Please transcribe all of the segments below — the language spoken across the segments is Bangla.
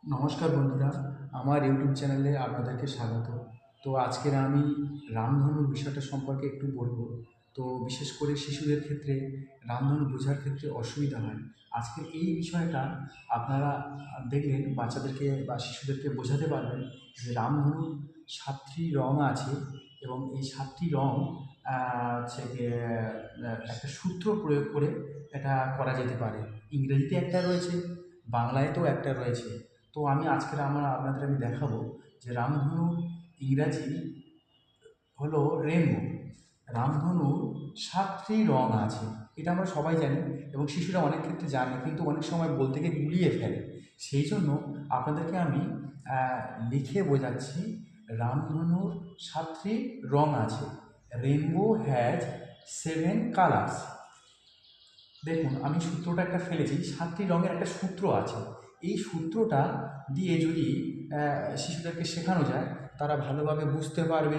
নমস্কার বন্ধুরা, আমার ইউটিউব চ্যানেলে আপনাদেরকে স্বাগত। তো আজকের আমি রামধনুর বিষয়টা সম্পর্কে একটু বলবো। তো বিশেষ করে শিশুদের ক্ষেত্রে রামধনু বোঝার ক্ষেত্রে অসুবিধা হয়। আজকের এই বিষয়টা আপনারা দেখলেন বাচ্চাদেরকে বা শিশুদেরকে বোঝাতে পারবেন যে রামধনুর ৭টি রং আছে এবং এই ৭টি রং হচ্ছে গিয়ে একটা সূত্র প্রয়োগ করে এটা করা যেতে পারে। ইংরেজিতে একটা রয়েছে, বাংলাতেও একটা রয়েছে। তো আমি আজকের আপনাদের দেখাবো যে রামধনু ইংরাজি হলো রেনবো। রামধনুর ৭টি রং আছে, এটা আমরা সবাই জানি এবং শিশুরা অনেক ক্ষেত্রে জানে, কিন্তু অনেক সময় বলতে গিয়ে গুলিয়ে ফেলে। সেই জন্য আপনাদেরকে আমি লিখে বোঝাচ্ছি। রামধনুর ৭টি রং আছে। Rainbow has 7 colours. দেখুন, আমি সূত্রটা একটা ফেলেছি। ৭টি রঙের একটা সূত্র আছে। এই সূত্রটা দিয়ে যদি শিশুদেরকে শেখানো যায়, তারা ভালোভাবে বুঝতে পারবে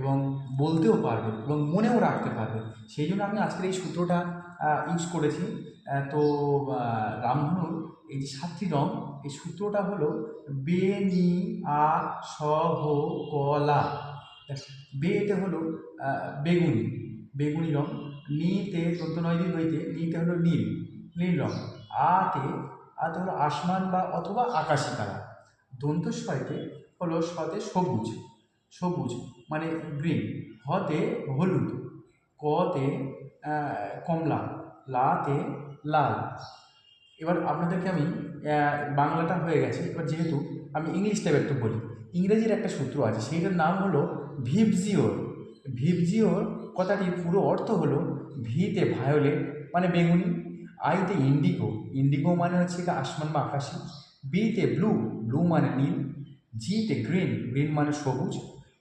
এবং বলতেও পারবে এবং মনেও রাখতে পারবে। সেই জন্য আমি আজকের এই সূত্রটা ইউজ করেছি। তো রামধনুর এই যে ৭টি রং, এই সূত্রটা হলো বে নি আ স হ ক লা। বেতে হলো বেগুনি, বেগুনি রং। নিতে দন্ত নয় দিয়ে নইতে, নিতে হলো নীল, নীল রং। আতে, আতে হলো আসমান বা অথবা আকাশি কালার। দন্তস্বয়তে হলো সতে সবুজ, সবুজ মানে গ্রিন। হতে হলুদ। কতে কমলা। লাতে লাল। এবার আপনাদেরকে আমি বাংলাটা হয়ে গেছে, এবার যেহেতু আমি ইংলিশটা একটু বলি। ইংরেজির একটা সূত্র আছে, সেইটার নাম হলো ভিবজিওর। ভিবজিওর কথাটির পুরো অর্থ হলো ভিতে ভায়োলেট মানে বেগুনি, আইতে ইন্ডিগো, ইন্ডিগো মানে হচ্ছে আসমান বা আকাশি, বিতে ব্লু, ব্লু মানে নীল, জিতে গ্রিন, গ্রিন মানে সবুজ,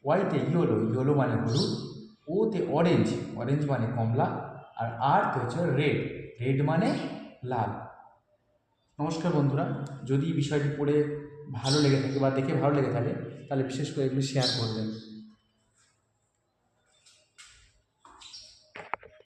ওয়াইতে ইয়েলো, ইয়েলো মানে হলুদ, ওতে অরেঞ্জ, অরেঞ্জ মানে কমলা, আর আরতে হচ্ছে রেড, রেড মানে লাল। নমস্কার বন্ধুরা, যদি বিষয়টি পড়ে ভালো লেগে থাকে বা দেখে ভালো লেগে থাকে, তাহলে বিশেষ করে এগুলি শেয়ার করবেন।